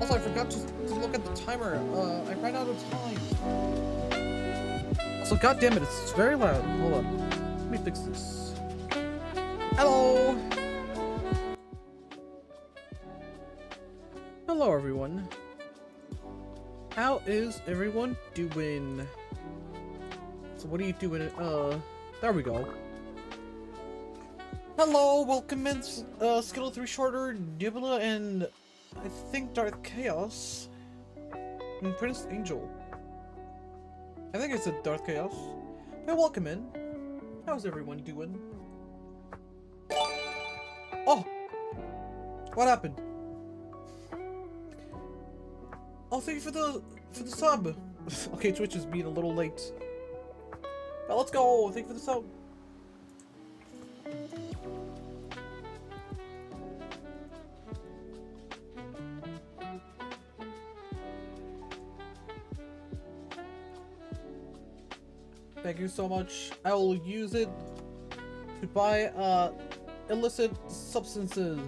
Also, I forgot to look at the timer. I ran out of time. Also, goddammit, it's very loud. Hold on. Let me fix this. Hello! Hello, everyone. How is everyone doing? So what are you doing? There we go. Hello, welcome in, Skittle 3 Shorter, Nibula, and I think Darth Chaos, and Prince Angel. I think I said Darth Chaos. But welcome in. How's everyone doing? Oh! What happened? Oh, thank you for the sub. Okay, Twitch is being a little late. But let's go. Thank you for the sub. Thank you so much. I will use it to buy illicit substances.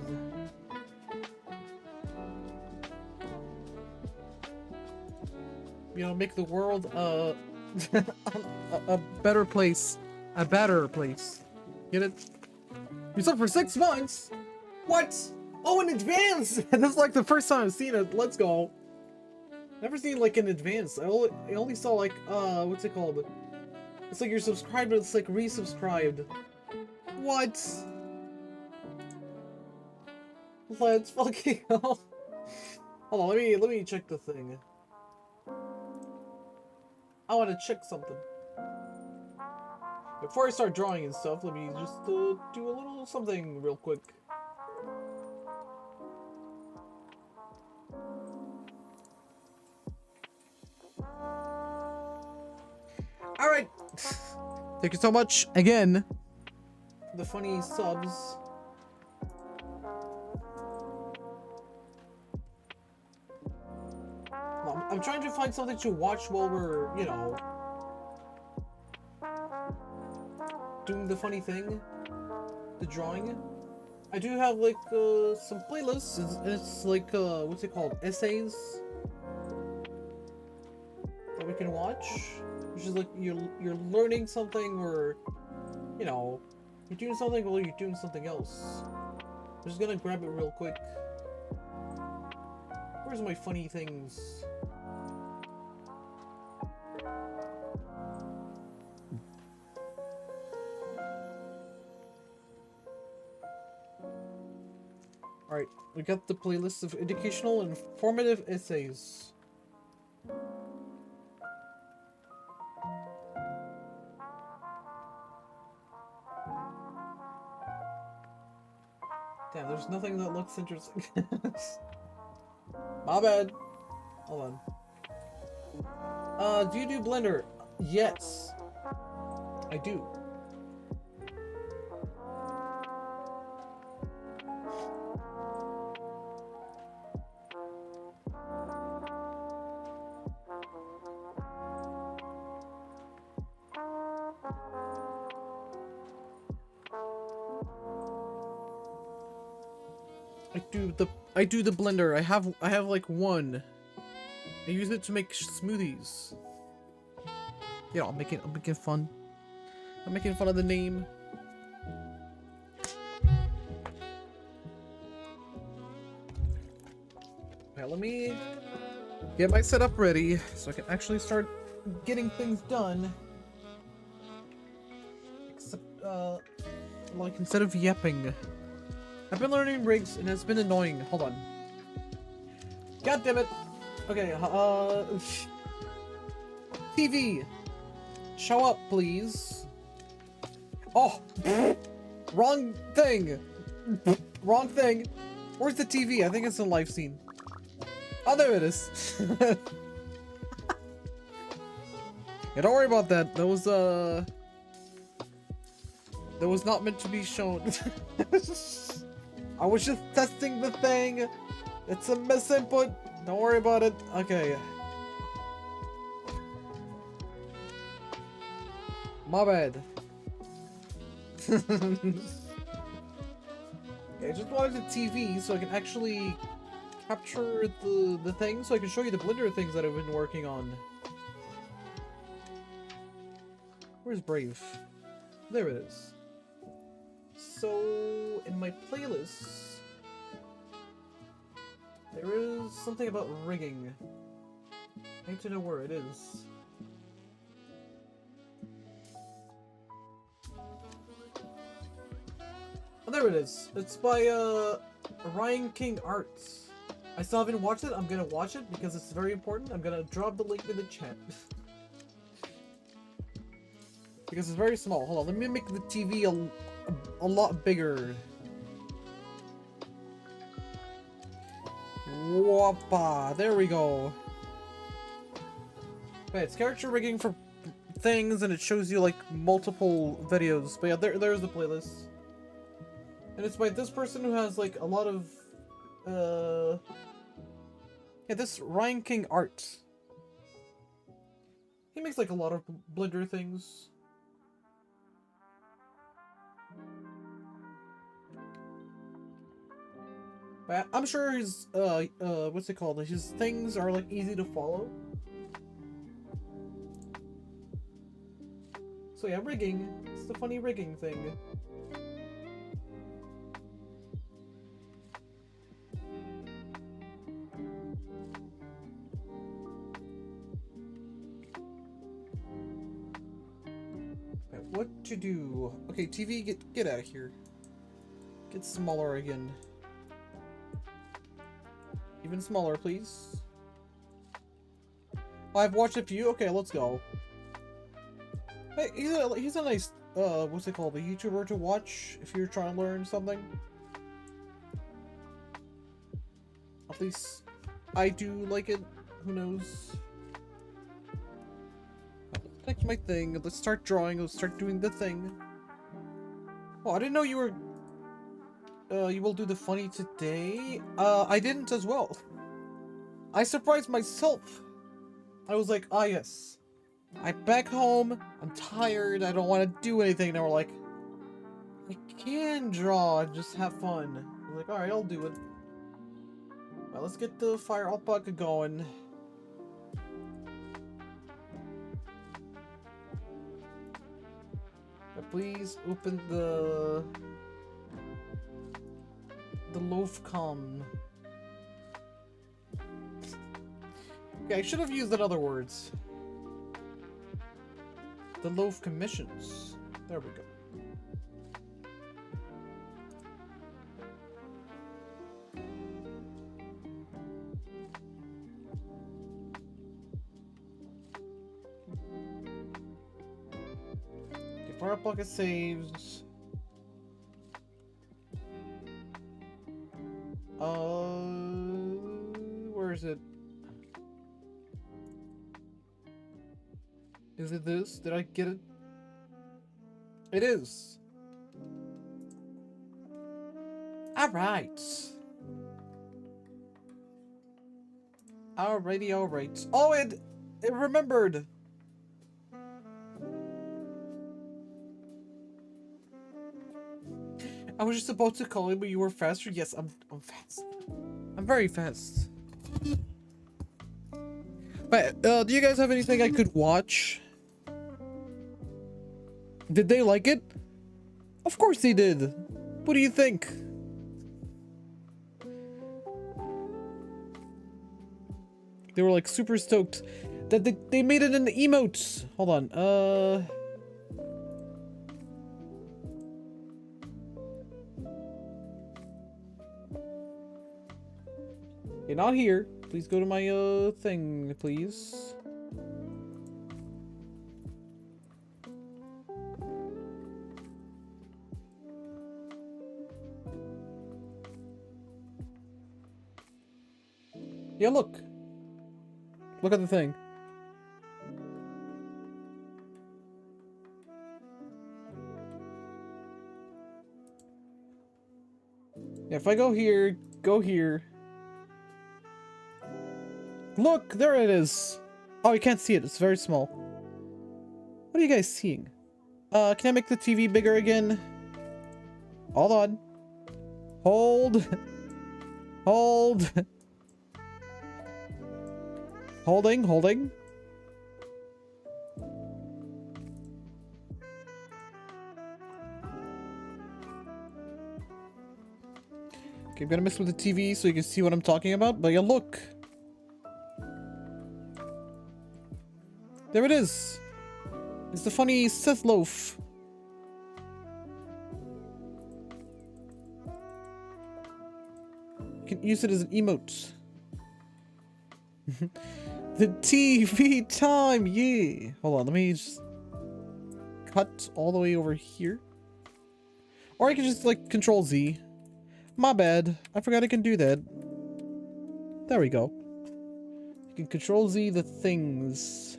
You know, make the world a better place. A better place. Get it? You subbed for 6 months? What? Oh, in advance! This is like the first time I've seen it. Let's go. Never seen like in advance. I only saw like, what's it called? It's like you're subscribed, but it's like resubscribed. What? Let's fucking go. Hold on, let me check the thing. I want to check something. Before I start drawing and stuff, let me just do a little something real quick. Alright! Thank you so much again for the funny subs. I'm trying to find something to watch while we're, you know, doing the funny thing, the drawing. I do have like some playlists. It's like what's it called? Essays that we can watch, which is like you're learning something, or you know, you're doing something while you're doing something else. I'm just gonna grab it real quick. Where's my funny things? Alright, we got the playlist of educational and informative essays. Damn, there's nothing that looks interesting. My bad. Hold on. Do you do Blender? Yes. I do. I do the Blender. I have like one. I use it to make smoothies. You know, I'm making fun. I'm making fun of the name. Okay, let me get my setup ready so I can actually start getting things done. Except, like instead of yapping. I've been learning rigs and it's been annoying. Hold on. God damn it. Okay, TV. Show up, please. Oh, wrong thing. Wrong thing. Where's the TV? I think it's a live scene. Oh, there it is. Yeah, don't worry about that. That was not meant to be shown. I was just testing the thing. It's a misinput. Don't worry about it. Okay. My bad. I just wanted a TV so I can actually capture the thing so I can show you the Blender things that I've been working on. Where's Brave? There it is. So, in my playlist, there is something about rigging. I need to know where it is. Oh, there it is. It's by Ryan King Arts. I still haven't watched it. I'm gonna watch it because it's very important. I'm gonna drop the link in the chat. Because it's very small. Hold on, let me make the TV a lot bigger. Whoppa, there we go. Okay, it's character rigging for things, and it shows you like multiple videos. But yeah, there's the playlist. And it's by this person who has like a lot of yeah, this Ryan King Art. He makes like a lot of Blender things. But I'm sure his what's it called? His things are like easy to follow. So yeah, rigging. It's the funny rigging thing. What to do? Okay, TV, get out of here. Get smaller again. Even smaller, please. Oh, I've watched a few. Okay, let's go. Hey, he's a nice what's it called? A YouTuber to watch if you're trying to learn something. At least I do like it. Who knows? Connect my thing. Let's start drawing. Let's start doing the thing. Oh, I didn't know you were. You will do the funny today. I didn't as well. I surprised myself. I was like, ah, yes. I'm back home. I'm tired. I don't want to do anything. And we're like, I can draw and just have fun. I was like, all right, I'll do it. All right, let's get the fire alpaca going. Please open the loaf.com. Okay, I should have used in other words. The loaf commissions. There we go. Okay, fire pocket saves. Where is it? Is it this? Did I get it? It is. Alright. Alrighty, alright. Oh, it remembered. I was just about to call you, but you were faster. Yes, I'm fast. I'm very fast. But, do you guys have anything I could watch? Did they like it? Of course they did. What do you think? They were like super stoked that they made it in the emotes. Hold on. Okay, not here. Please go to my thing, please. Yeah, look. Look at the thing. Yeah, if I go here, go here. Look, there it is. Oh, you can't see it. It's very small. What are you guys seeing? Can I make the TV bigger again? Hold on. Hold. Hold. Holding, holding. Okay, I'm gonna mess with the TV so you can see what I'm talking about, but yeah, look. There it is. It's the funny Seth loaf. You can use it as an emote. The TV time, yeah. Hold on, let me just cut all the way over here. Or I can just like Control Z. My bad. I forgot I can do that. There we go. You can Control Z the things.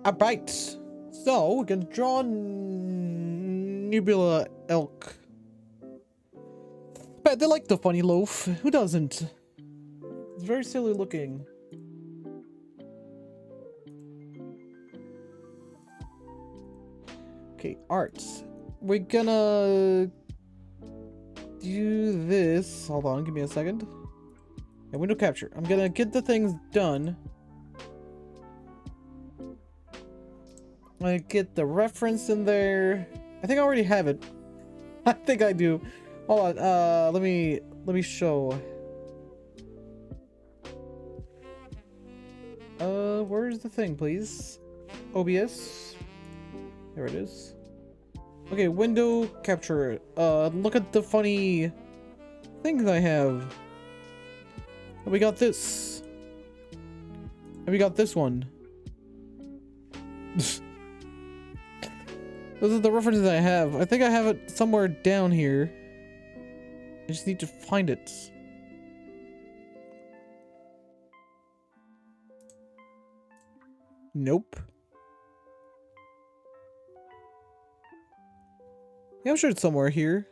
Alright. So, we're gonna draw Nebula Elk. But they like the funny loaf. Who doesn't? It's very silly looking. Okay, art. We're gonna do this. Hold on, give me a second. Yeah, window capture. I'm gonna get the things done. I get the reference in there. I think I already have it. I think I do. Hold on. Let me show. Where's the thing, please? OBS. There it is. Okay, window capture. Look at the funny things I have. And we got this. And we got this one. Those are the references I have. I think I have it somewhere down here. I just need to find it. Nope. Yeah, I'm sure it's somewhere here.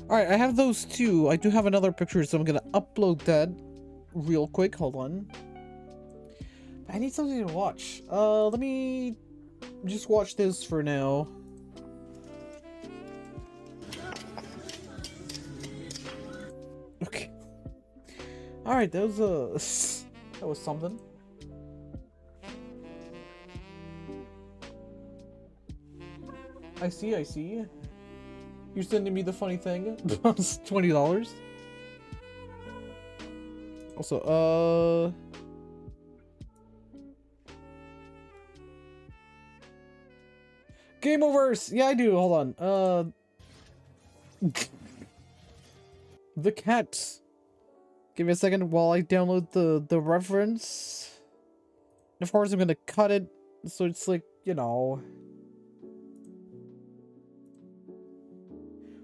Alright, I have those two. I do have another picture, so I'm gonna upload that real quick. Hold on. I need something to watch. Let me just watch this for now. Okay. Alright, that was that was something. I see, I see. You're sending me the funny thing? It's $20. Also, Game Overs! Yeah, I do. Hold on. The cat. Give me a second while I download the reference. Of course, I'm gonna cut it so it's like, you know.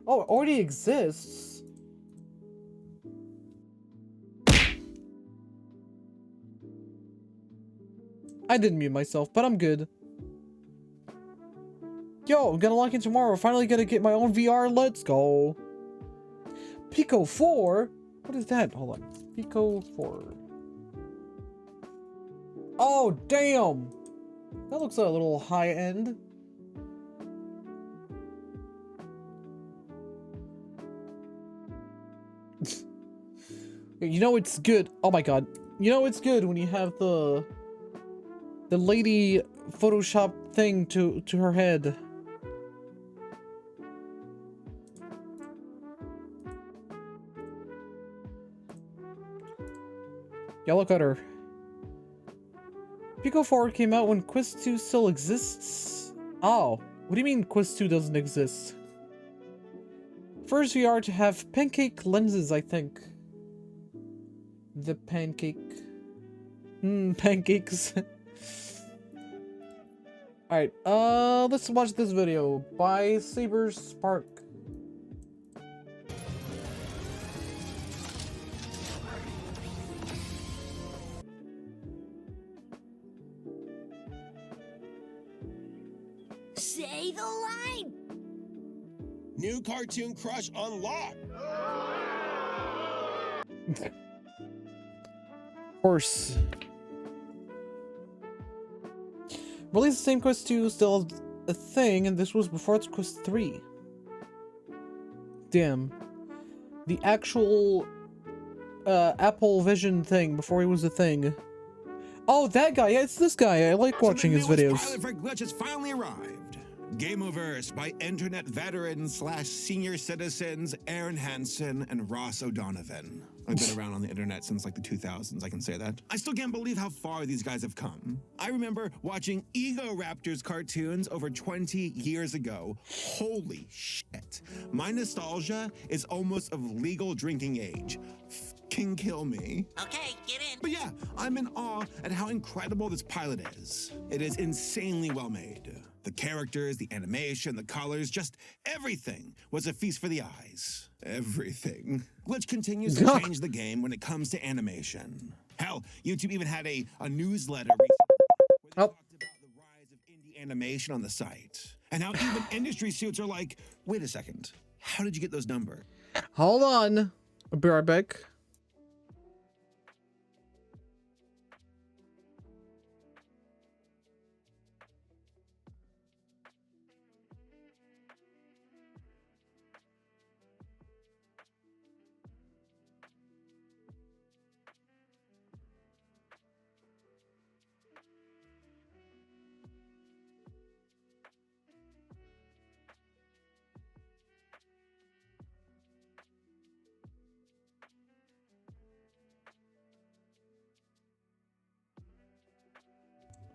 Oh, it already exists. I didn't mute myself, but I'm good. Yo, I'm gonna log in tomorrow. Finally gonna get my own VR. Let's go. Pico 4? What is that? Hold on. Pico 4. Oh, damn! That looks a little high-end. You know it's good. Oh my god. You know it's good when you have the lady Photoshop thing to her head. Yeah, look at her. Pico 4 came out when Quest 2 still exists? Oh, what do you mean Quest 2 doesn't exist? First VR to have pancake lenses, I think. The pancake. Pancakes. Alright, let's watch this video by Saber Spark. Say the line! New Cartoon Crush unlocked! Of course. Released the same Quest 2 still a thing, and this was before it's Quest 3. Damn. The actual Apple Vision thing before he was a thing. Oh, that guy. Yeah, it's this guy. I like watching his videos. Pilot for Glitch has finally arrived. Gameoverse by internet veterans / senior citizens Aaron Hansen and Ross O'Donovan. I've been around on the internet since like the 2000s, I can say that. I still can't believe how far these guys have come. I remember watching Ego Raptors cartoons over 20 years ago. Holy shit. My nostalgia is almost of legal drinking age. Fucking kill me. Okay, get in. But yeah, I'm in awe at how incredible this pilot is. It is insanely well made. The characters, the animation, the colors, just everything was a feast for the eyes. Everything. Glitch continues to change the game when it comes to animation. Hell, YouTube even had a newsletter recently where they talked about the rise of indie animation on the site. And how even industry suits are like, wait a second, how did you get those numbers? Hold on. I'll be right back.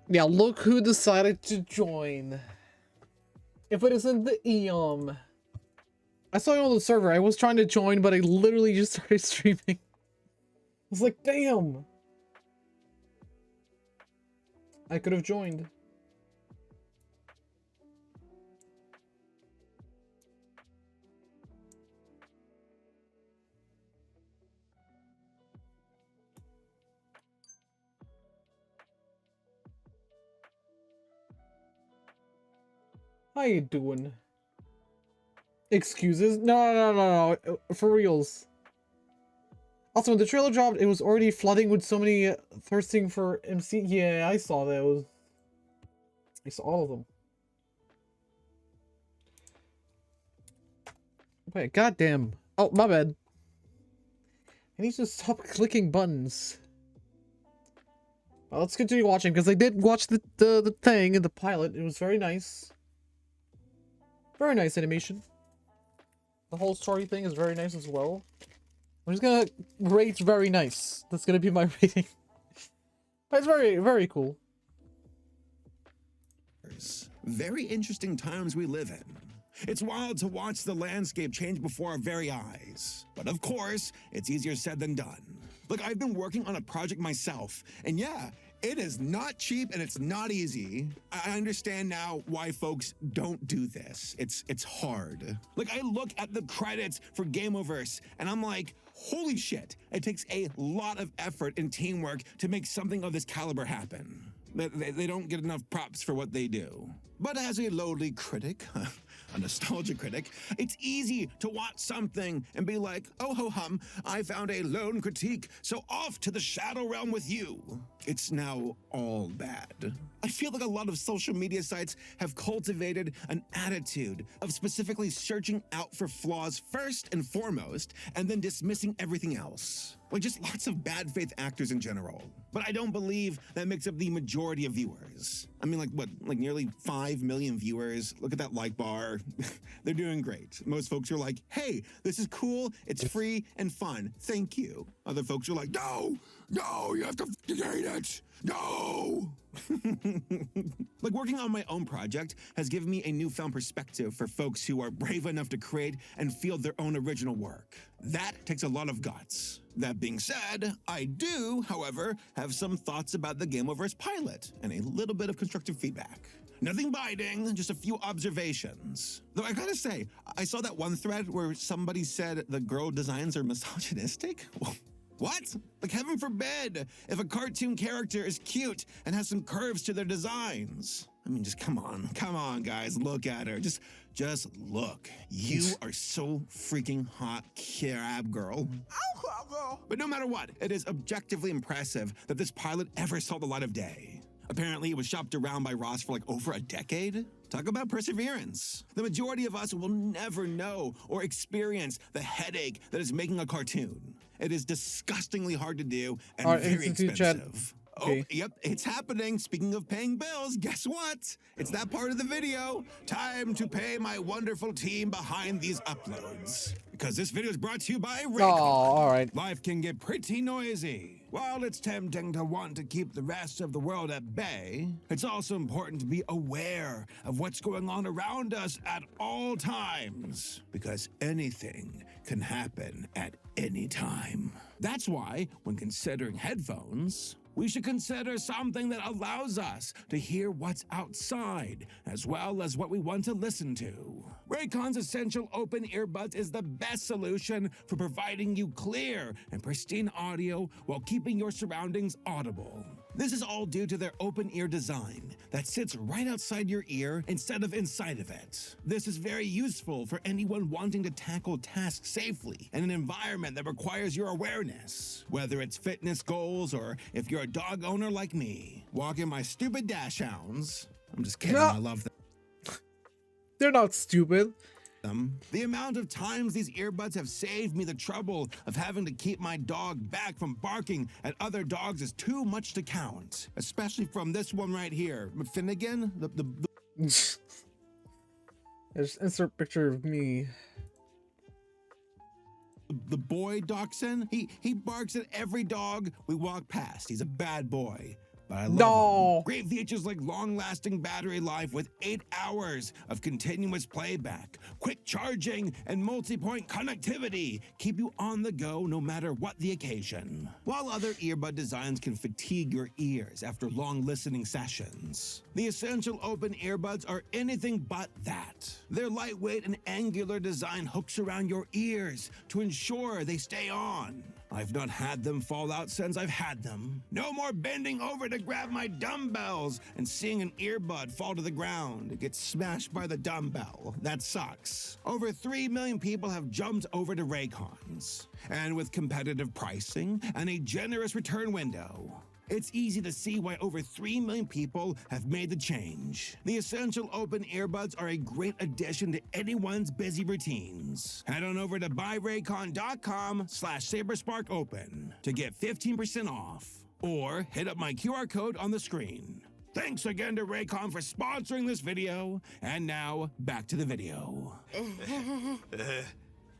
Yeah, look who decided to join. If it isn't the EOM. I saw you on the server. I was trying to join, but I literally just started streaming. I was like, damn. I could have joined. How you doing? Excuses? No. For reals. Also, when the trailer dropped, it was already flooding with so many thirsting for MC. Yeah, I saw that. I saw all of them. Wait, goddamn. Oh, my bad. I need to stop clicking buttons. Well, let's continue watching, because I did watch the thing, the pilot. It was very nice. Very nice animation. The whole story thing is very nice as well. I'm just gonna rate very nice. That's gonna be my rating. But it's very, very cool. Very interesting times we live in. It's wild to watch the landscape change before our very eyes. But of course, it's easier said than done. Look, I've been working on a project myself, and yeah, it is not cheap and it's not easy. I understand now why folks don't do this. It's hard. Like, I look at the credits for Gameoverse and I'm like, holy shit, it takes a lot of effort and teamwork to make something of this caliber happen. They don't get enough props for what they do. But as a lowly critic, a nostalgia critic, it's easy to watch something and be like, oh ho hum, I found a lone critique, so off to the shadow realm with you. It's now all bad. I feel like a lot of social media sites have cultivated an attitude of specifically searching out for flaws first and foremost, and then dismissing everything else. Like, just lots of bad faith actors in general. But I don't believe that makes up the majority of viewers. I mean, like, what, like nearly 5 million viewers? Look at that like bar. They're doing great. Most folks are like, hey, this is cool, it's free and fun, thank you. Other folks are like, no, you have to hate it, no. Like, working on my own project has given me a newfound perspective for folks who are brave enough to create and field their own original work. That takes a lot of guts. That being said, I do, however, have some thoughts about the Gameoverse pilot and a little bit of constructive feedback. Nothing biting, just a few observations. Though I gotta say, I saw that one thread where somebody said the girl designs are misogynistic. What? Like, heaven forbid if a cartoon character is cute and has some curves to their designs. I mean, just come on, guys, look at her. Just Just look. You are so freaking hot, crab girl. But no matter what, it is objectively impressive that this pilot ever saw the light of day. Apparently, it was shopped around by Ross for like over a decade. Talk about perseverance. The majority of us will never know or experience the headache that is making a cartoon. It is disgustingly hard to do and very expensive. Okay. Oh, yep, it's happening. Speaking of paying bills, guess what? It's that part of the video. Time to pay my wonderful team behind these uploads. Because this video is brought to you by Raycon. Oh, all right. Life can get pretty noisy. While it's tempting to want to keep the rest of the world at bay, it's also important to be aware of what's going on around us at all times. Because anything can happen at any time. That's why, when considering headphones, we should consider something that allows us to hear what's outside, as well as what we want to listen to. Raycon's Essential Open Earbuds is the best solution for providing you clear and pristine audio while keeping your surroundings audible. This is all due to their open ear design that sits right outside your ear instead of inside of it. This is very useful for anyone wanting to tackle tasks safely in an environment that requires your awareness. Whether it's fitness goals or if you're a dog owner like me, walking my stupid dashhounds. I'm just kidding, I love them. They're not stupid. The amount of times these earbuds have saved me the trouble of having to keep my dog back from barking at other dogs is too much to count. Especially from this one right here. Finnegan? Just insert picture of me. The boy dachshund? He barks at every dog we walk past. He's a bad boy. But I love him. Great features like long-lasting battery life with 8 hours of continuous playback, quick charging, and multi-point connectivity keep you on the go no matter what the occasion. While other earbud designs can fatigue your ears after long listening sessions, the Essential Open Earbuds are anything but that. Their lightweight and angular design hooks around your ears to ensure they stay on. I've not had them fall out since I've had them. No more bending over to grab my dumbbells and seeing an earbud fall to the ground. It gets smashed by the dumbbell. That sucks. Over 3 million people have jumped over to Raycons. And with competitive pricing and a generous return window, it's easy to see why over 3 million people have made the change. The Essential Open Earbuds are a great addition to anyone's busy routines. Head on over to buyraycon.com/SaberSparkOpen to get 15% off, or hit up my QR code on the screen. Thanks again to Raycon for sponsoring this video, and now back to the video.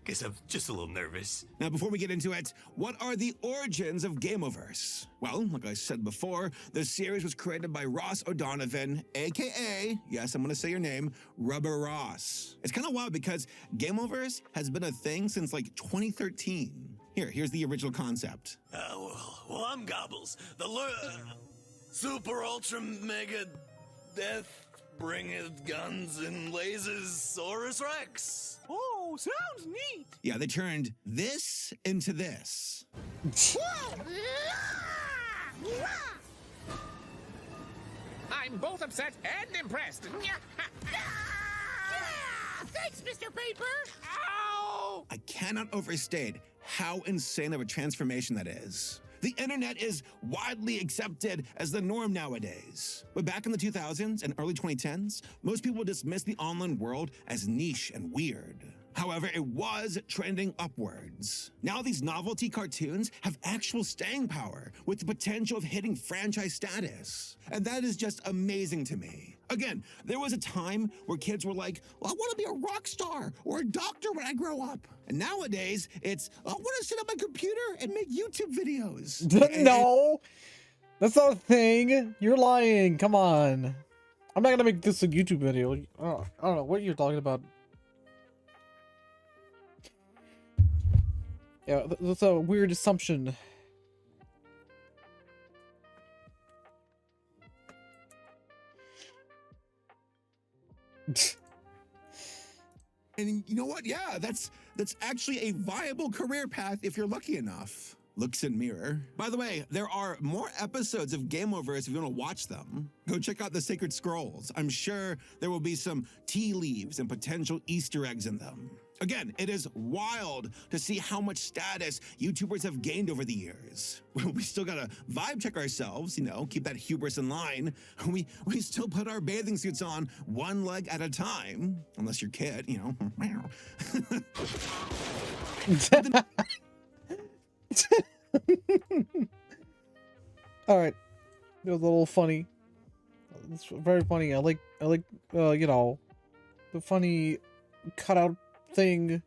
Guess I'm just a little nervous. Now, before we get into it, what are the origins of Gameoverse? Well, like I said before, the series was created by Ross O'Donovan, aka, yes, I'm gonna say your name, Rubber Ross. It's kind of wild because Gameoverse has been a thing since like 2013. Here's the original concept. Well, I'm Gobbles, the super ultra mega death bringeth guns and lasers Saurus Rex. Oh, sounds neat. Yeah, they turned this into this. I'm both upset and impressed. Thanks, Mr. Paper. Ow! I cannot overstate how insane of a transformation that is. The internet is widely accepted as the norm nowadays. But back in the 2000s and early 2010s, most people dismissed the online world as niche and weird. However, it was trending upwards. Now these novelty cartoons have actual staying power with the potential of hitting franchise status. And that is just amazing to me. Again, there was a time where kids were like, well, I want to be a rock star or a doctor when I grow up. And nowadays, it's, I want to sit on my computer and make YouTube videos. No, that's not a thing. You're lying. Come on. I'm not going to make this a YouTube video. I don't know what you're talking about. Yeah, that's a weird assumption. And you know what? Yeah, that's actually a viable career path if you're lucky enough. looks in mirror. By the way, there are more episodes of Game Oververse if you want to watch them. Go check out the Sacred Scrolls. I'm sure there will be some tea leaves and potential Easter eggs in them. Again, it is wild to see how much status YouTubers have gained over the years. We still gotta vibe check ourselves, you know, keep that hubris in line. We still put our bathing suits on one leg at a time, unless you're Kit, you know. All right, it was a little funny. It's very funny. I like you know, the funny cutout thing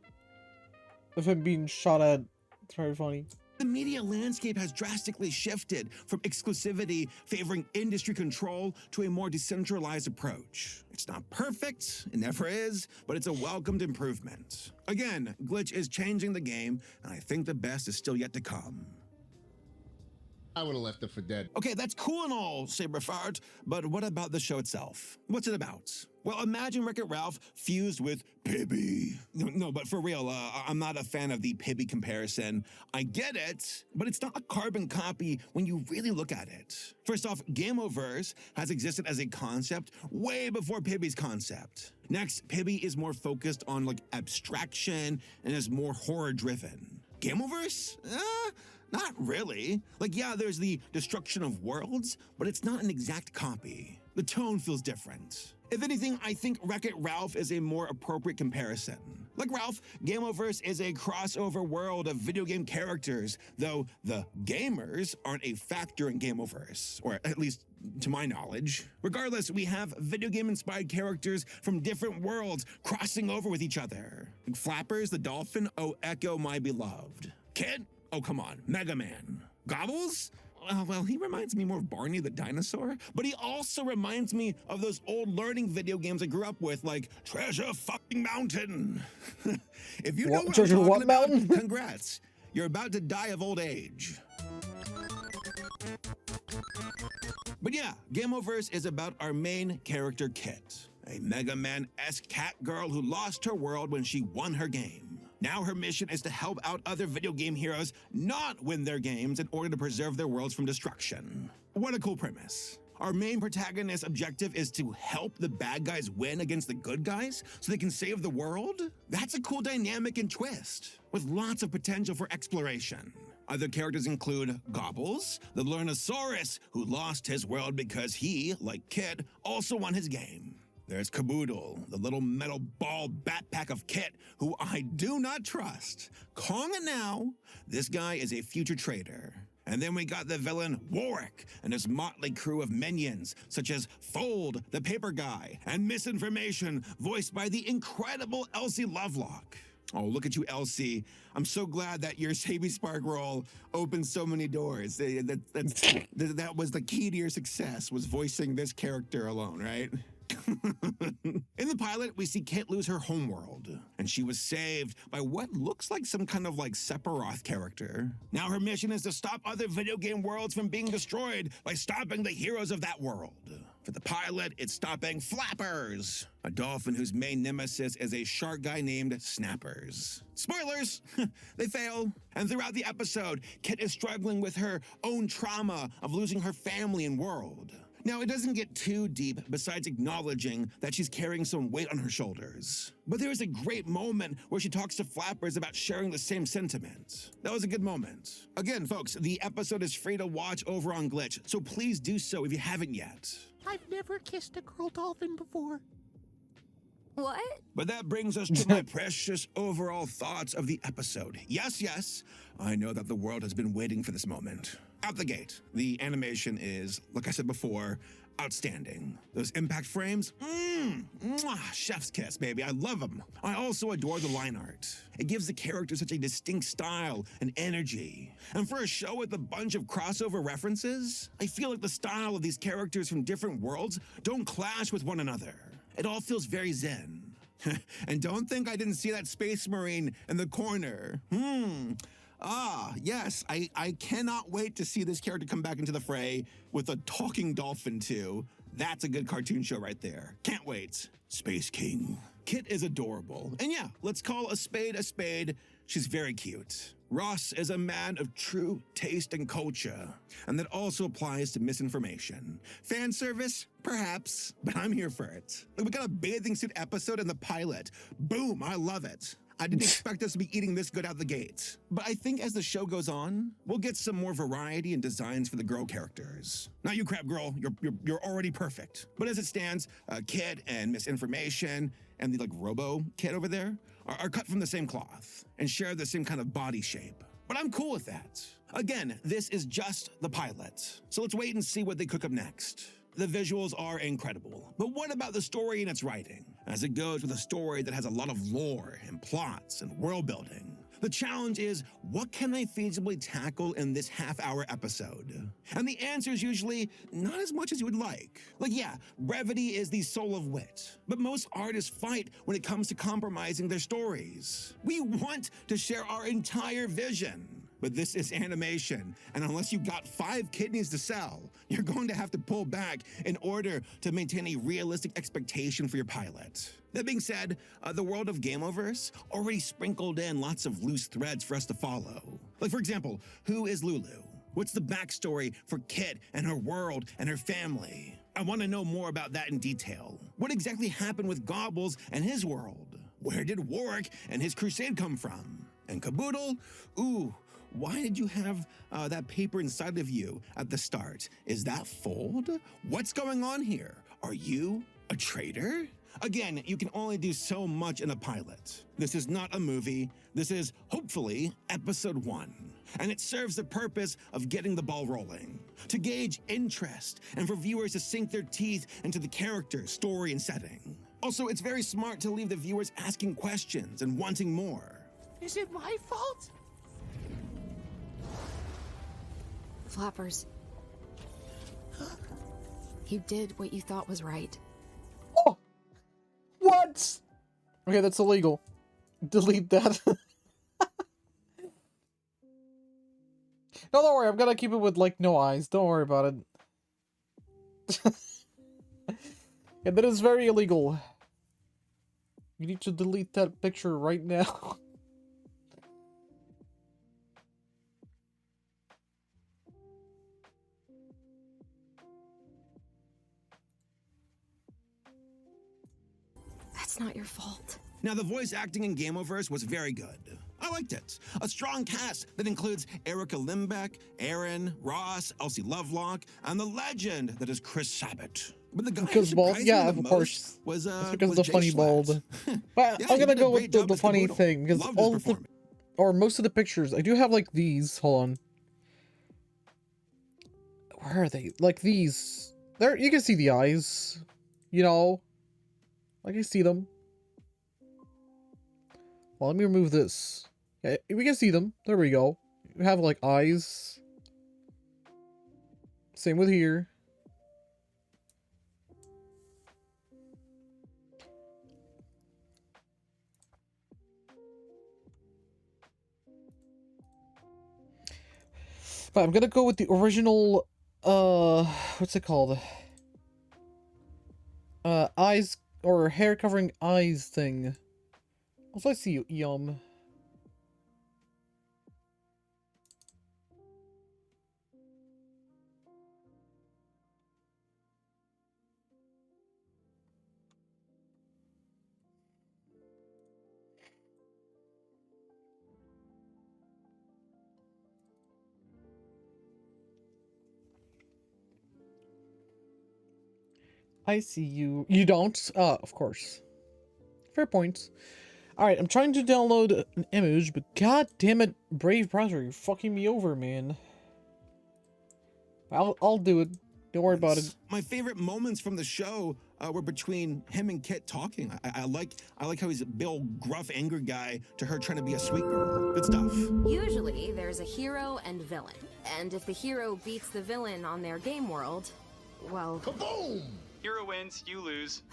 of him being shot at. It's very funny. The media landscape has drastically shifted from exclusivity favoring industry control to a more decentralized approach. It's not perfect, it never is, but it's a welcomed improvement. Again, Glitch is changing the game, and I think the best is still yet to come. I would have left it for dead. Okay, that's cool and all, Saberfart, but what about the show itself? What's it about? Well, imagine Wreck-It Ralph fused with Pibby. No, but for real, I'm not a fan of the Pibby comparison. I get it, but it's not a carbon copy when you really look at it. First off, Gameoverse has existed as a concept way before Pibby's concept. Next, Pibby is more focused on like abstraction and is more horror-driven. Gameoverse? Not really. Like, yeah, there's the destruction of worlds, but it's not an exact copy. The tone feels different. If anything, I think Wreck-It Ralph is a more appropriate comparison. Like Ralph, Gameoverse is a crossover world of video game characters, though the gamers aren't a factor in Gameoverse, or at least to my knowledge. Regardless, we have video game-inspired characters from different worlds crossing over with each other. Like Flappers the dolphin, oh, Echo my beloved. Kid? Oh, come on, Mega Man. Gobbles? Well, he reminds me more of Barney the dinosaur, but he also reminds me of those old learning video games I grew up with, like Treasure fucking Mountain. If you know what I'm talking about, congrats. You're about to die of old age. But yeah, Gameoverse is about our main character, Kit, a Mega Man-esque cat girl who lost her world when she won her game. Now her mission is to help out other video game heroes not win their games in order to preserve their worlds from destruction. What a cool premise. Our main protagonist's objective is to help the bad guys win against the good guys so they can save the world? That's a cool dynamic and twist, with lots of potential for exploration. Other characters include Gobbles, the Lernosaurus, who lost his world because he, like Kit, also won his game. There's Caboodle, the little metal ball backpack of Kit, who I do not trust. Calling it now, this guy is a future traitor. And then we got the villain Warwick and his motley crew of minions, such as Fold, the paper guy, and Misinformation, voiced by the incredible Elsie Lovelock. Oh, look at you, Elsie. I'm so glad that your Sadie Spark role opened so many doors. That was the key to your success, was voicing this character alone, right? In the pilot, we see Kit lose her homeworld, and she was saved by what looks like some kind of like Sephiroth character. Now her mission is to stop other video game worlds from being destroyed by stopping the heroes of that world. For the pilot, it's stopping Flappers, a dolphin whose main nemesis is a shark guy named Snappers. Spoilers! They fail. And throughout the episode, Kit is struggling with her own trauma of losing her family and world. Now, it doesn't get too deep besides acknowledging that she's carrying some weight on her shoulders. But there is a great moment where she talks to Flappers about sharing the same sentiment. That was a good moment. Again, folks, the episode is free to watch over on Glitch, so please do so if you haven't yet. I've never kissed a girl dolphin before. What? But that brings us to my precious overall thoughts of the episode. Yes, I know that the world has been waiting for this moment. Out the gate, the animation is, like I said before, outstanding. Those impact frames, chef's kiss, baby. I love them. I also adore the line art. It gives the characters such a distinct style and energy. And for a show with a bunch of crossover references, I feel like the style of these characters from different worlds don't clash with one another. It all feels very zen. And don't think I didn't see that Space Marine in the corner. Yes, I cannot wait to see this character come back into the fray with a talking dolphin too. That's a good cartoon show right there. Can't wait. Space King. Kit is adorable. And yeah, let's call a spade a spade. She's very cute. Ross is a man of true taste and culture, and that also applies to misinformation. Fan service? Perhaps, but I'm here for it. Like, we got a bathing suit episode in the pilot. Boom, I love it. I didn't expect us to be eating this good out the gate. But I think as the show goes on, we'll get some more variety and designs for the girl characters. Not you, Crab Girl, you're already perfect. But as it stands, Kid and Misinformation and the like Robo kid over there are cut from the same cloth and share the same kind of body shape. But I'm cool with that. Again, this is just the pilot. So let's wait and see what they cook up next. The visuals are incredible, but what about the story and its writing? As it goes with a story that has a lot of lore and plots and world building, the challenge is, what can they feasibly tackle in this half-hour episode? And the answer is usually not as much as you would like. Like, yeah, brevity is the soul of wit, but most artists fight when it comes to compromising their stories. We want to share our entire vision. But this is animation, and unless you got 5 kidneys to sell, you're going to have to pull back in order to maintain a realistic expectation for your pilot. That being said, the world of Gameoverse already sprinkled in lots of loose threads for us to follow. Like, for example, who is Lulu? What's the backstory for Kit and her world and her family? I want to know more about that in detail. What exactly happened with Gobbles and his world? Where did Warwick and his crusade come from? And Caboodle? Ooh. Why did you have that paper inside of you at the start? Is that fold? What's going on here? Are you a traitor? Again, you can only do so much in a pilot. This is not a movie. This is, hopefully, episode 1. And it serves the purpose of getting the ball rolling, to gauge interest, and for viewers to sink their teeth into the character, story, and setting. Also, it's very smart to leave the viewers asking questions and wanting more. Is it my fault? Flappers. You did what you thought was right. Oh! What? Okay, that's illegal. Delete that. No, don't worry, I'm gonna keep it with, like, no eyes. Don't worry about it. Yeah, that is very illegal. You need to delete that picture right now. That's not your fault. Now, the voice acting in Gameoverse was very good. I liked it. A strong cast that includes Erica Limbeck, Aaron, Ross, Elsie Lovelock, and the legend that is Chris Sabat. But the guy Because who bald, surprised yeah, me of the most course. was It's because was of the Jay funny Schlatt. bald. But Yeah, I'm he gonna did a go great with job the as funny Caboodle. thing because Loved his all the, performance. or most of the pictures, I do have like these. Hold on. Where are they? Like these. There, you can see the eyes. You know, like you see them. Well, let me remove this. Yeah, we can see them. There we go. You have like eyes. Same with here. But I'm gonna go with the original, what's it called? Eyes, or hair covering eyes thing. Also, I see you, Yum. I see you. You don't? Of course. Fair point. Alright, I'm trying to download an image, but god damn it, Brave browser, you're fucking me over, man. I'll do it. Don't worry about it. My favorite moments from the show were between him and Kit talking. I like how he's a Bill gruff, angry guy to her trying to be a sweet girl. Good stuff. Usually, there's a hero and villain. And if the hero beats the villain on their game world, well, Kaboom! Hero wins, you lose.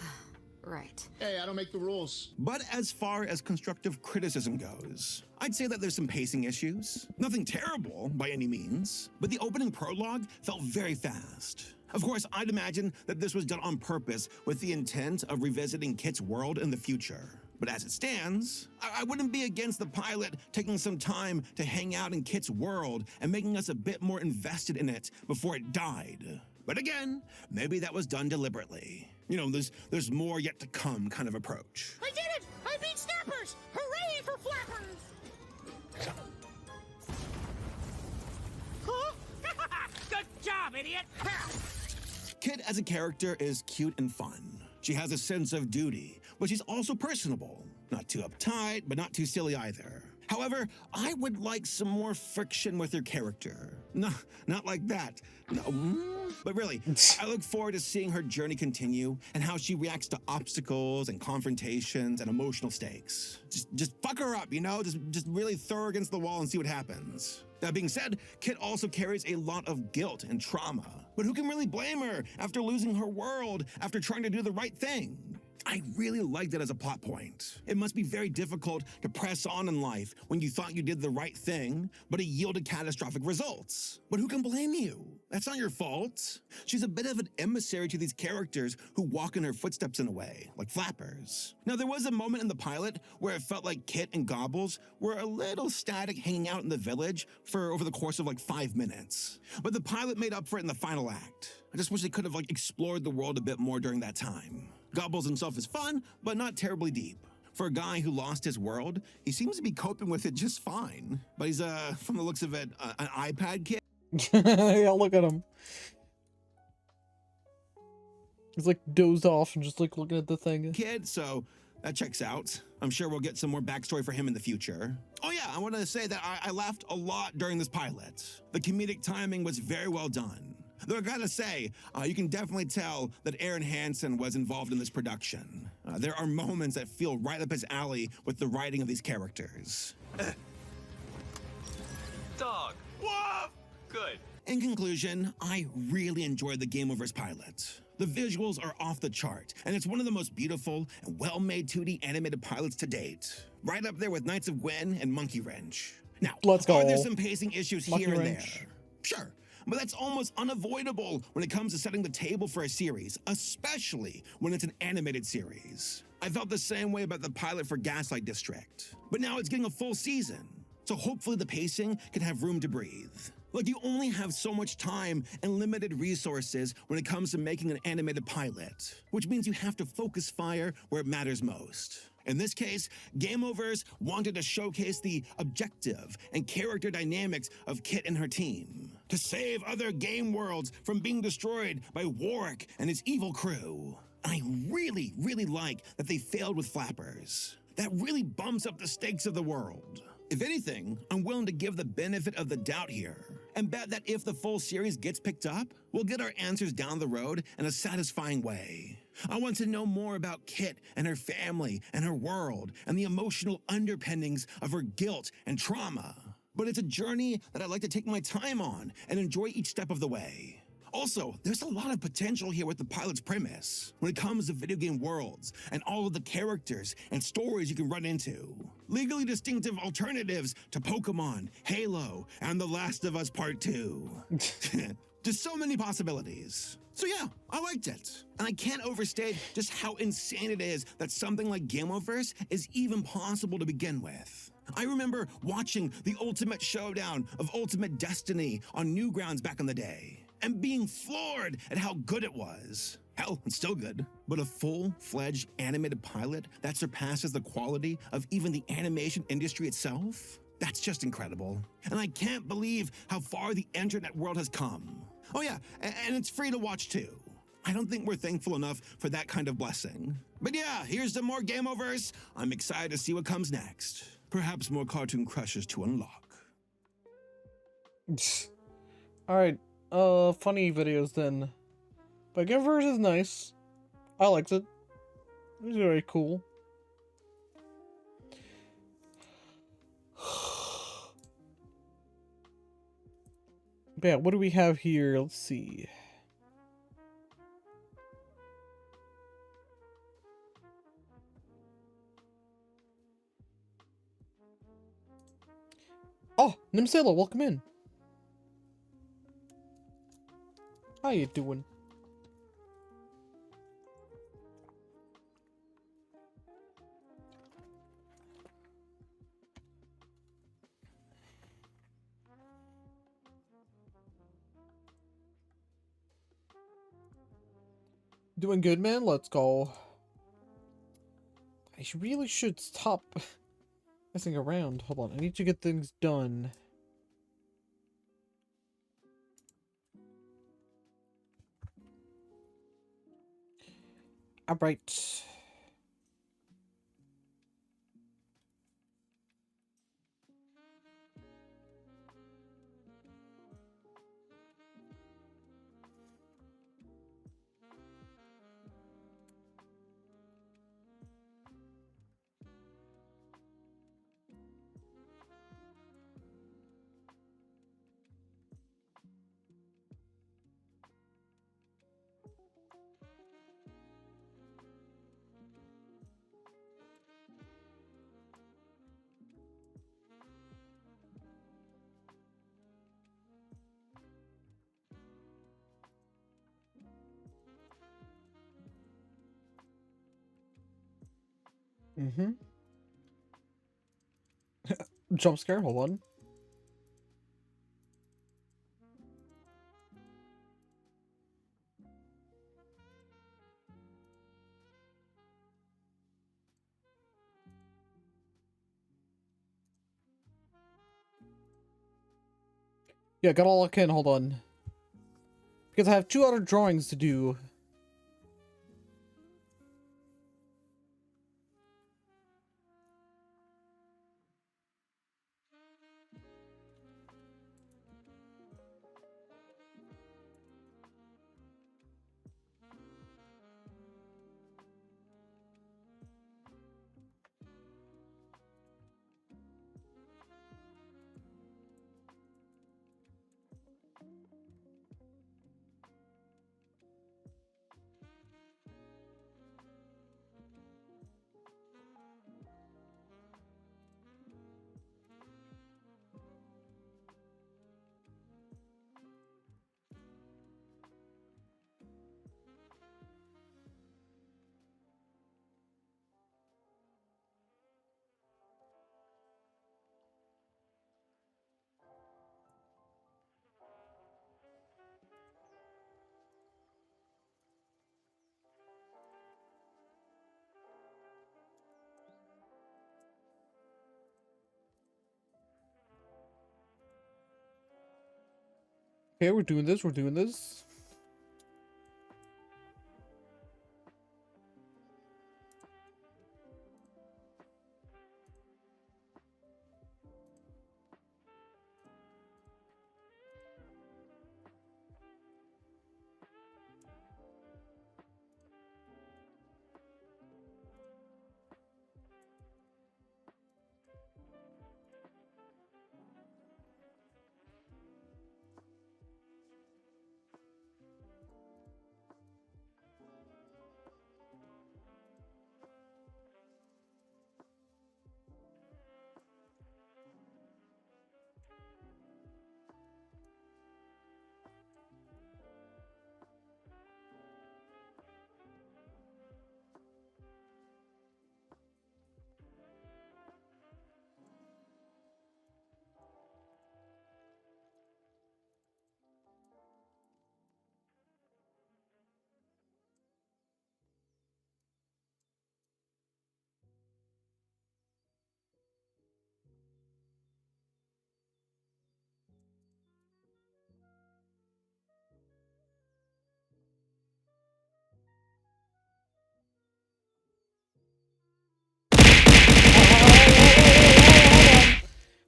right. Hey, I don't make the rules. But as far as constructive criticism goes, I'd say that there's some pacing issues. Nothing terrible by any means, but the opening prologue felt very fast. Of course, I'd imagine that this was done on purpose with the intent of revisiting Kit's world in the future. But as it stands, I wouldn't be against the pilot taking some time to hang out in Kit's world and making us a bit more invested in it before it died. But again, maybe that was done deliberately. You know, there's more yet to come kind of approach. I did it! I beat Snappers! Hooray for Flappers! Huh? Good job, idiot! Kit as a character is cute and fun. She has a sense of duty, but she's also personable. Not too uptight, but not too silly either. However, I would like some more friction with her character. No, not like that. No, but really, I look forward to seeing her journey continue and how she reacts to obstacles and confrontations and emotional stakes. Just fuck her up, you know? Just really throw her against the wall and see what happens. That being said, Kit also carries a lot of guilt and trauma. But who can really blame her after losing her world after trying to do the right thing? I really like that as a plot point. It must be very difficult to press on in life when you thought you did the right thing, but it yielded catastrophic results. But who can blame you? That's not your fault. She's a bit of an emissary to these characters who walk in her footsteps in a way, like Flappers. Now, there was a moment in the pilot where it felt like Kit and Gobbles were a little static hanging out in the village for over the course of like 5 minutes. But the pilot made up for it in the final act. I just wish they could have explored the world a bit more during that time. Gobbles himself is fun, but not terribly deep. For a guy who lost his world, he seems to be coping with it just fine. But he's, from the looks of it, an iPad kid. Yeah, look at him. He's like dozed off and just like looking at the thing. Kid, so that checks out. I'm sure we'll get some more backstory for him in the future. Oh yeah, I want to say that I laughed a lot during this pilot. The comedic timing was very well done. Though I gotta say, you can definitely tell that Aaron Hansen was involved in this production. There are moments that feel right up his alley with the writing of these characters. Dog. Woof! Good. In conclusion, I really enjoyed the Game Over's pilot. The visuals are off the chart, and it's one of the most beautiful and well-made 2D animated pilots to date. Right up there with Knights of Gwen and Monkey Wrench. Now, Let's go. are there some pacing issues Monkey here and Wrench. there? Sure. But that's almost unavoidable when it comes to setting the table for a series, especially when it's an animated series. I felt the same way about the pilot for Gaslight District. But now it's getting a full season, so hopefully the pacing can have room to breathe. Like, you only have so much time and limited resources when it comes to making an animated pilot, which means you have to focus fire where it matters most. In this case, Game Overs wanted to showcase the objective and character dynamics of Kit and her team, to save other game worlds from being destroyed by Warwick and his evil crew. I really, really like that they failed with Flappers. That really bumps up the stakes of the world. If anything, I'm willing to give the benefit of the doubt here and bet that if the full series gets picked up, we'll get our answers down the road in a satisfying way. I want to know more about Kit and her family and her world and the emotional underpinnings of her guilt and trauma. But it's a journey that I'd like to take my time on and enjoy each step of the way. Also, there's a lot of potential here with the pilot's premise when it comes to video game worlds and all of the characters and stories you can run into. Legally distinctive alternatives to Pokemon, Halo, and The Last of Us Part 2. Just so many possibilities. So yeah, I liked it. And I can't overstate just how insane it is that something like Gameoverse is even possible to begin with. I remember watching the Ultimate Showdown of Ultimate Destiny on Newgrounds back in the day, and being floored at how good it was. Hell, it's still good. But a full-fledged animated pilot that surpasses the quality of even the animation industry itself? That's just incredible. And I can't believe how far the internet world has come. Oh yeah, and it's free to watch too. I don't think we're thankful enough for that kind of blessing. But yeah, here's some more Gameovers. I'm excited to see what comes next. Perhaps more Cartoon Crushes to unlock. Alright, funny videos then. But Gameverse is nice. I liked it. It was very cool. But yeah, what do we have here? Let's see. Oh, Nimsela, welcome in. How you doing? Doing good, man. Let's go. Really should stop messing around. Hold on. I need to get things done. Alright. Mm-hmm. Jump scare, hold on. Yeah, got all I can, hold on. Because I have 2 other drawings to do. Okay, we're doing this, we're doing this.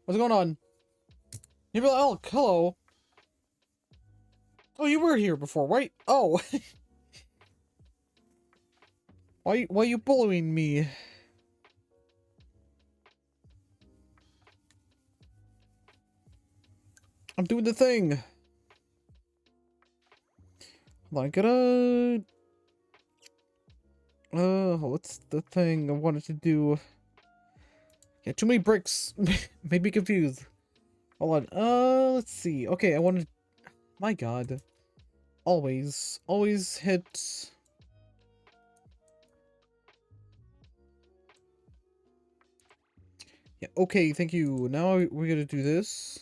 What's going on? You're like, oh, hello. Oh, you were here before, right? Oh. Why you bullying me? I'm doing the thing. Hold on, I gotta... what's the thing I wanted to do? Yeah, too many bricks. Made me confused. Hold on, let's see. Okay, I wanted... My god. Always hit... Yeah, okay, thank you. Now we're gonna do this.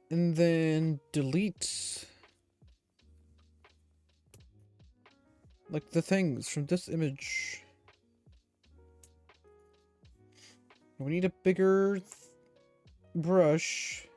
And then delete. Like the things from this image. We need a bigger brush.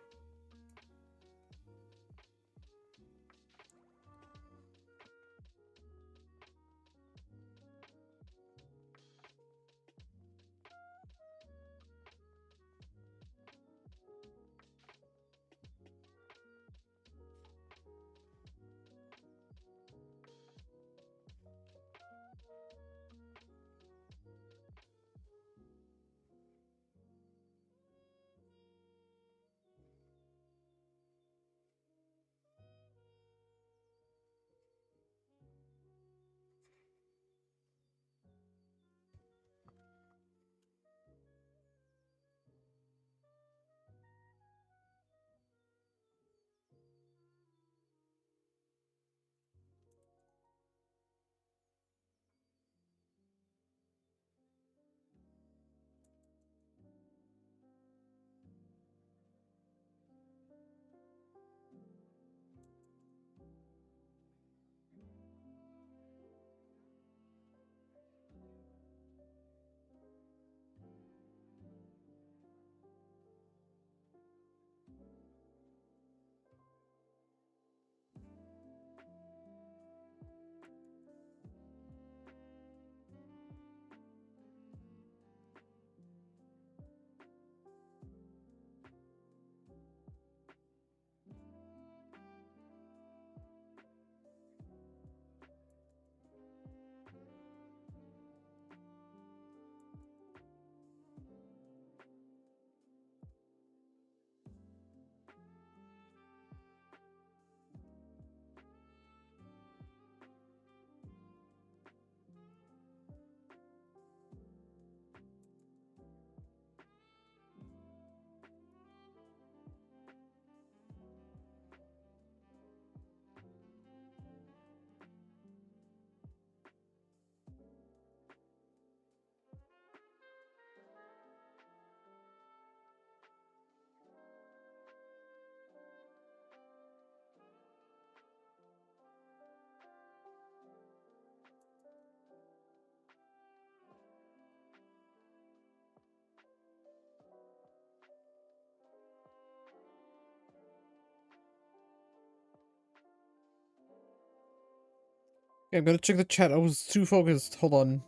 Okay, I'm gonna check the chat. I was too focused. Hold on.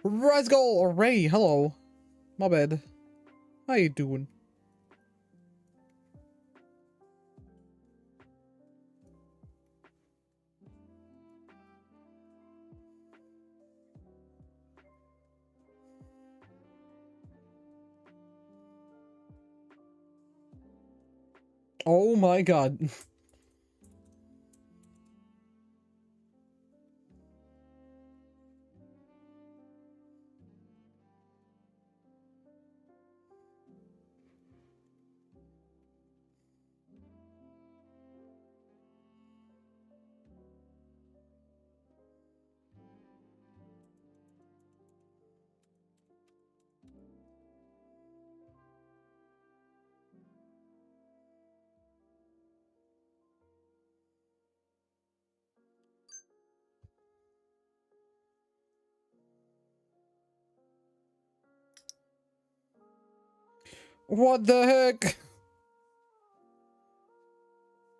Rasgal or Ray, hello. My bad. How you doing? Oh my god. What the heck?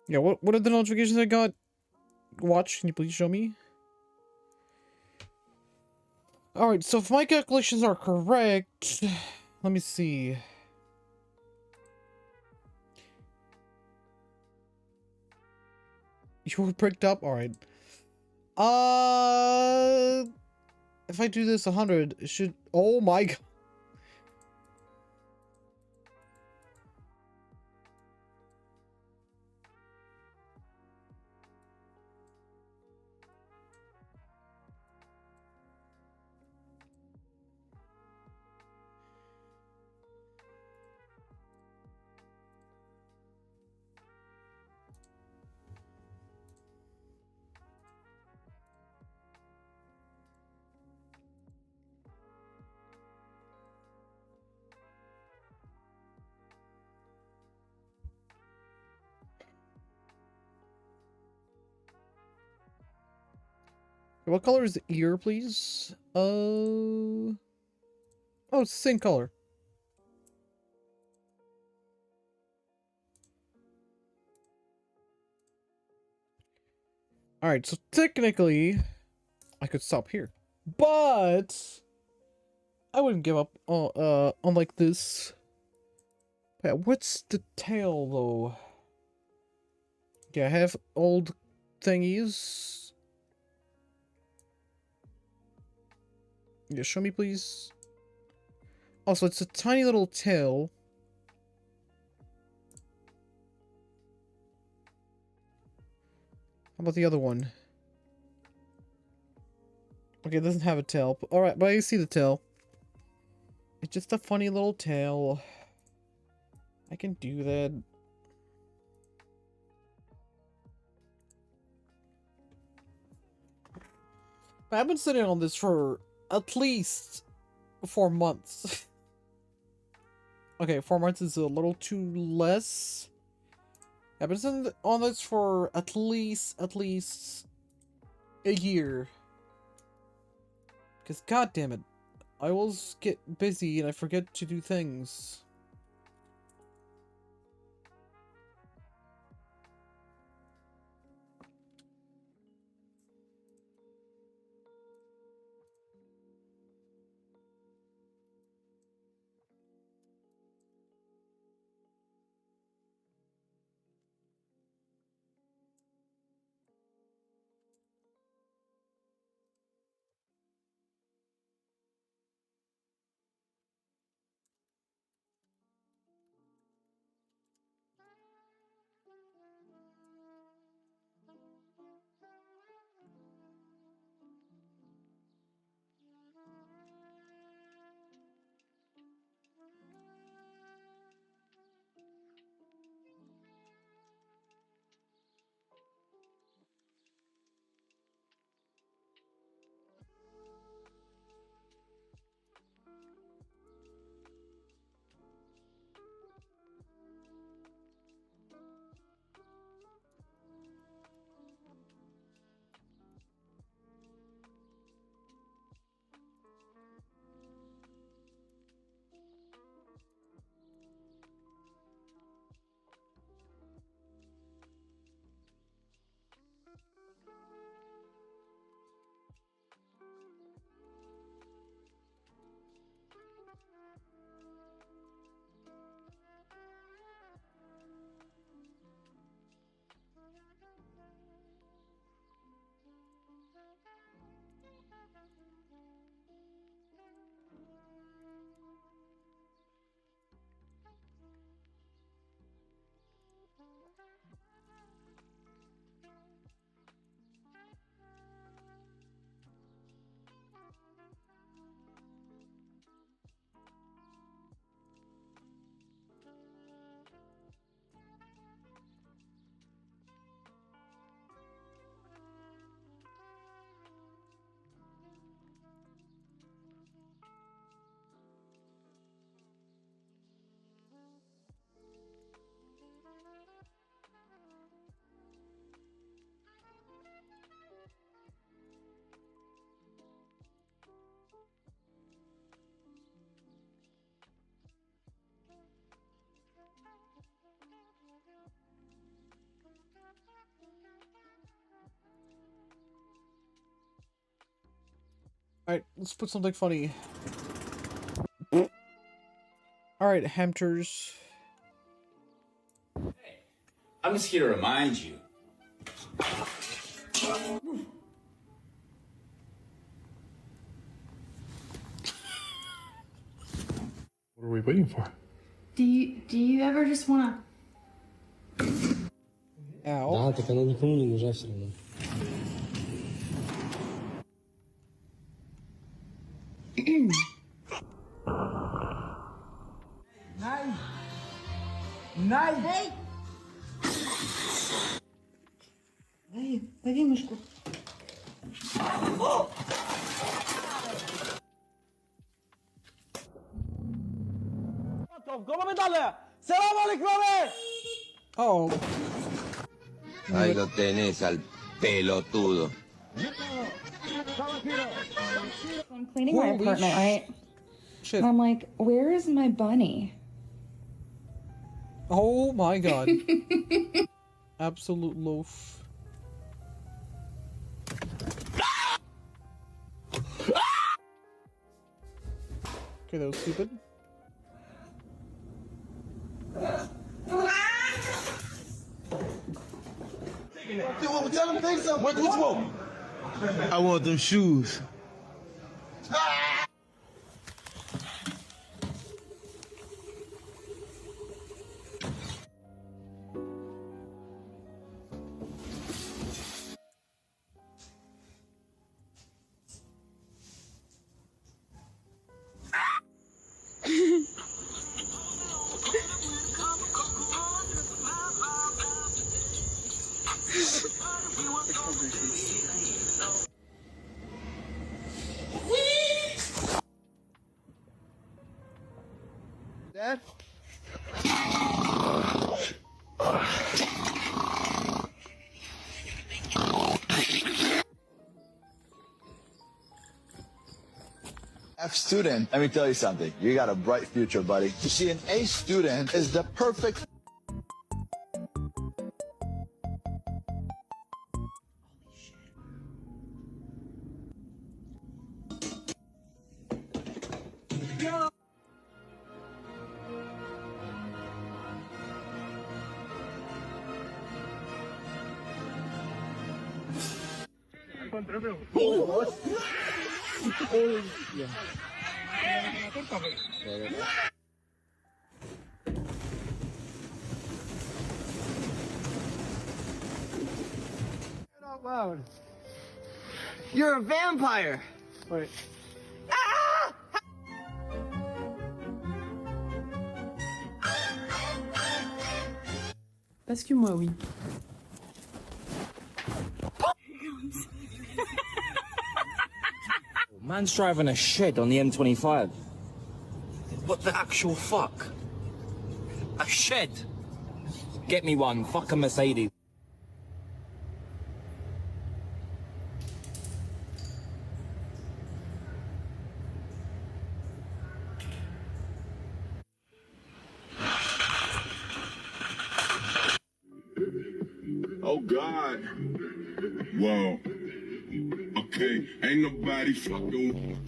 Yeah, what are the notifications I got? Watch, can you please show me? Alright, so if my calculations are correct, let me see. You were bricked up? Alright. If I do this 100, it should... Oh my god. What color is the ear, please? Oh, it's the same color. Alright, so technically, I could stop here. But I wouldn't give up on like this. Yeah, what's the tail, though? Yeah, I have old thingies. Yeah, show me, please. Also, it's a tiny little tail. How about the other one? Okay, it doesn't have a tail. Alright, but I see the tail. It's just a funny little tail. I can do that. I've been sitting on this for at least 4 months. Okay, 4 months is a little too less. I've been sitting on this for at least a year. Because god damn it, I always get busy and I forget to do things. Alright, let's put something funny. Alright, Hamters. I'm just here to remind you. What are we waiting for? Do you ever just wanna... Ow. Дай мышку. Oh. Ahí lo tenés al pelotudo. I'm cleaning my Holy apartment, right? Shit. And I'm like, where is my bunny? Oh my god. Absolute loaf. Okay, that was stupid. I want them shoes. Dad? F student, let me tell you something. You got a bright future, buddy. You see, an A student is the perfect. Out loud. You're a vampire. Wait. Parce que moi, oui. Man's driving a shed on the M25. What the actual fuck? A shed? Get me one. Fuck a Mercedes. Oh God. Whoa. Okay, ain't nobody fucking.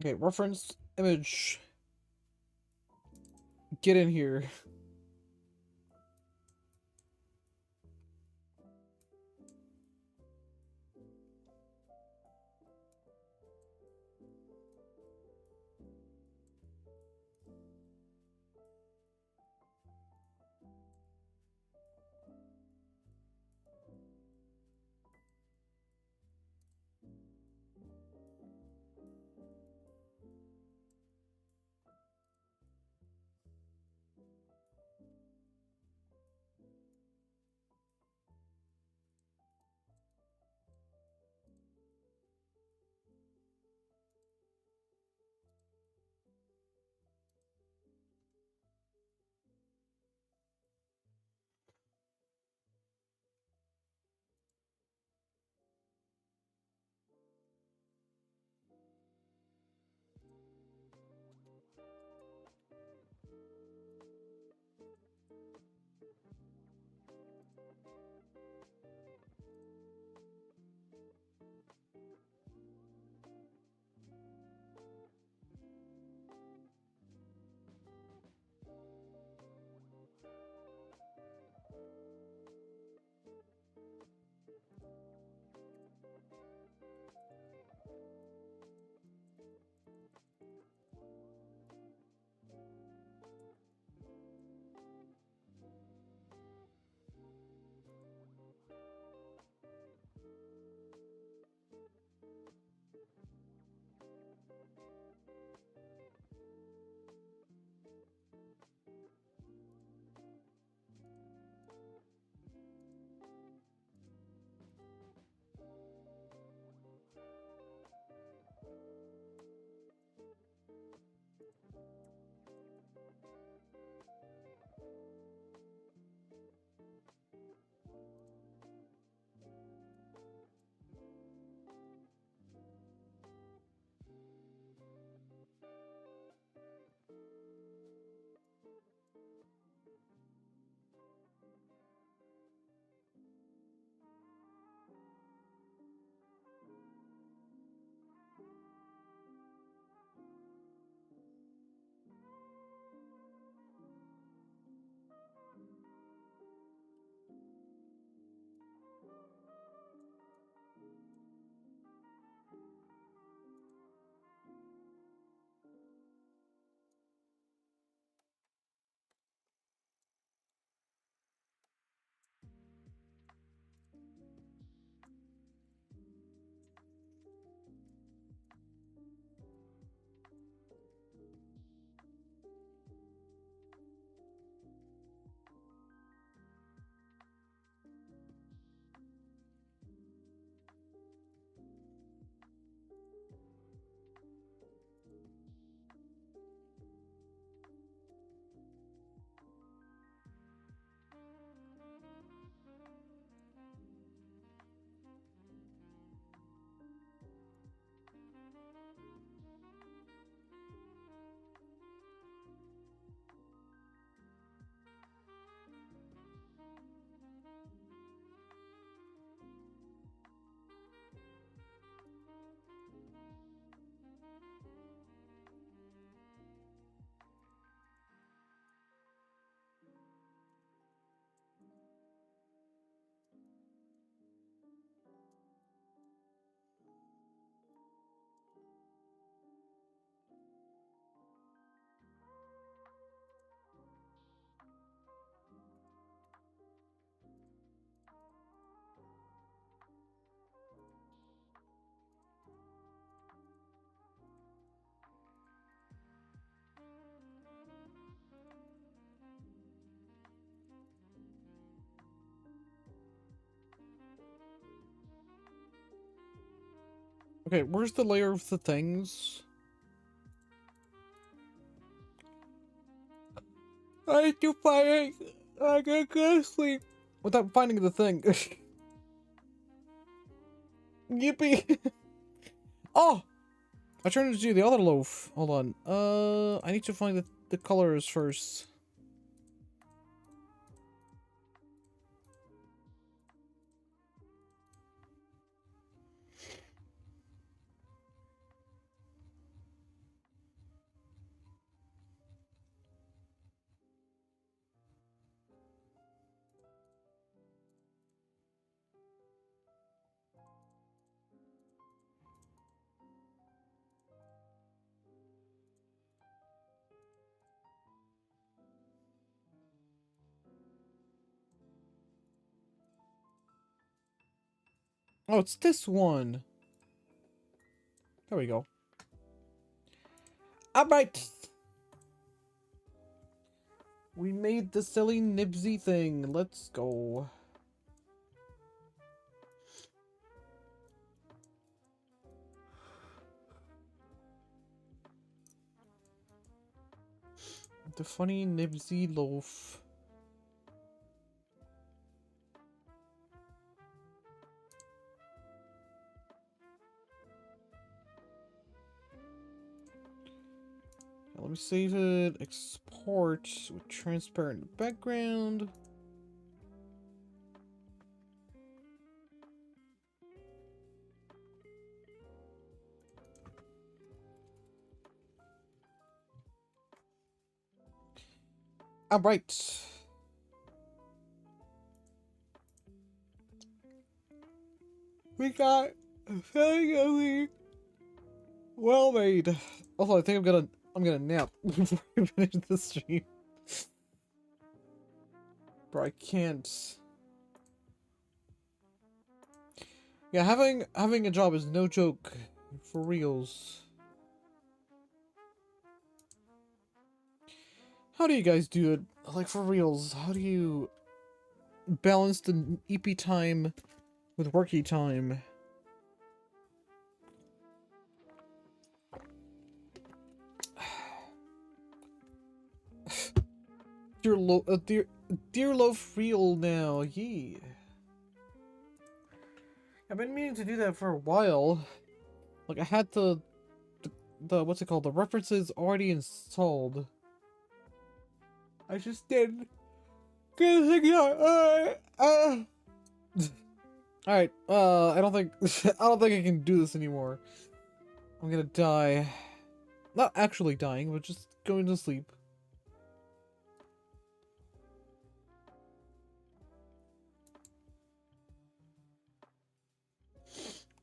Okay, reference image. Get in here. Okay, where's the layer of the things? I need to find it. I can't go to sleep without finding the thing. Yippee! Oh! I turned into the other loaf. Hold on. I need to find the colors first. Oh, it's this one. There we go. Alright. We made the silly Nibsy thing. Let's go. The funny Nibsy loaf. Let me save it, export with transparent background. All right. We got very well made. Also, I think I'm gonna nap before I finish the stream. Bro, I can't. Yeah, having a job is no joke, for reals. How do you guys do it? Like, for reals, how do you balance the EP time with worky time? Dear Loaf Real now, yeah. I've been meaning to do that for a while. Like, I had the what's it called? The references already installed. I just didn't get it out. Alright, I don't think I can do this anymore. I'm gonna die. Not actually dying, but just going to sleep.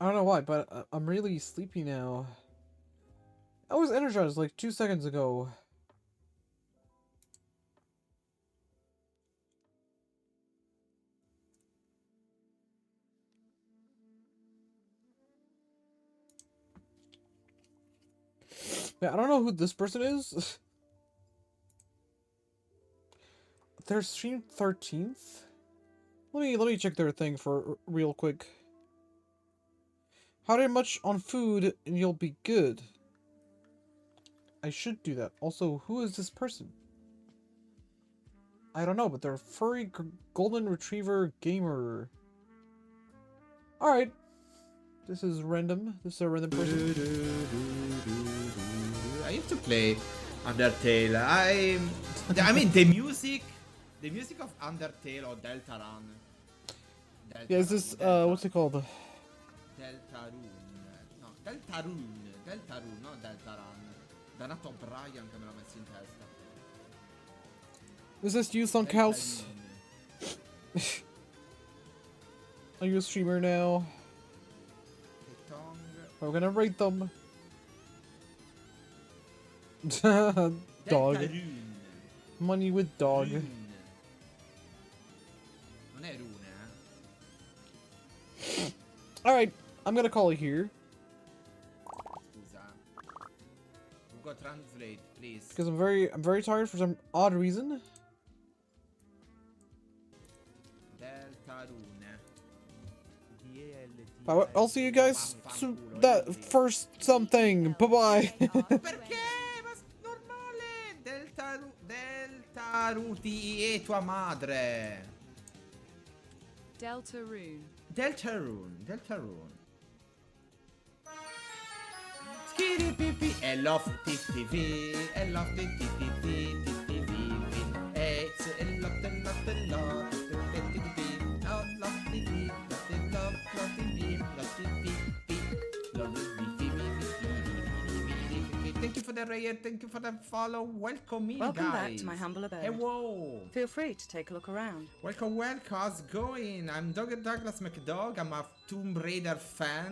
I don't know why, but I'm really sleepy now. I was energized like 2 seconds ago. Yeah, I don't know who this person is. They're stream 13th? Let me check their thing for real quick. How much on food and you'll be good? I should do that. Also, who is this person? I don't know, but they're furry golden retriever gamer. Alright. This is random. This is a random person. I used to play Undertale. I mean the music of Undertale or Deltarune. Yeah, is this what's it called? Deltarune. No, Deltarune, not Deltarune. Dannato Brian che me l'ha messo in testa. Is this you, Thunk House? Are you a streamer now? We're gonna rate them. Dog. Money with dog. Non è Rune, eh? Alright, I'm gonna call it here. Scusa. Google Translate, please. Because I'm very tired for some odd reason. Deltarune. I'll see you guys that first something. Bye-bye. Perché? Ma normale! Deltaruti e tua madre. Deltarune. Deltarune. Skitty pipi. I love TTV. I love TTV. It's a lot. I love TV. Love TV. Thank you for the raid. Thank you for the follow. Welcome in, Welcome guys. back to my humble abode. Hello. Feel free to take a look around. Welcome. How's it going? I'm Douglas McDog. I'm a Tomb Raider fan.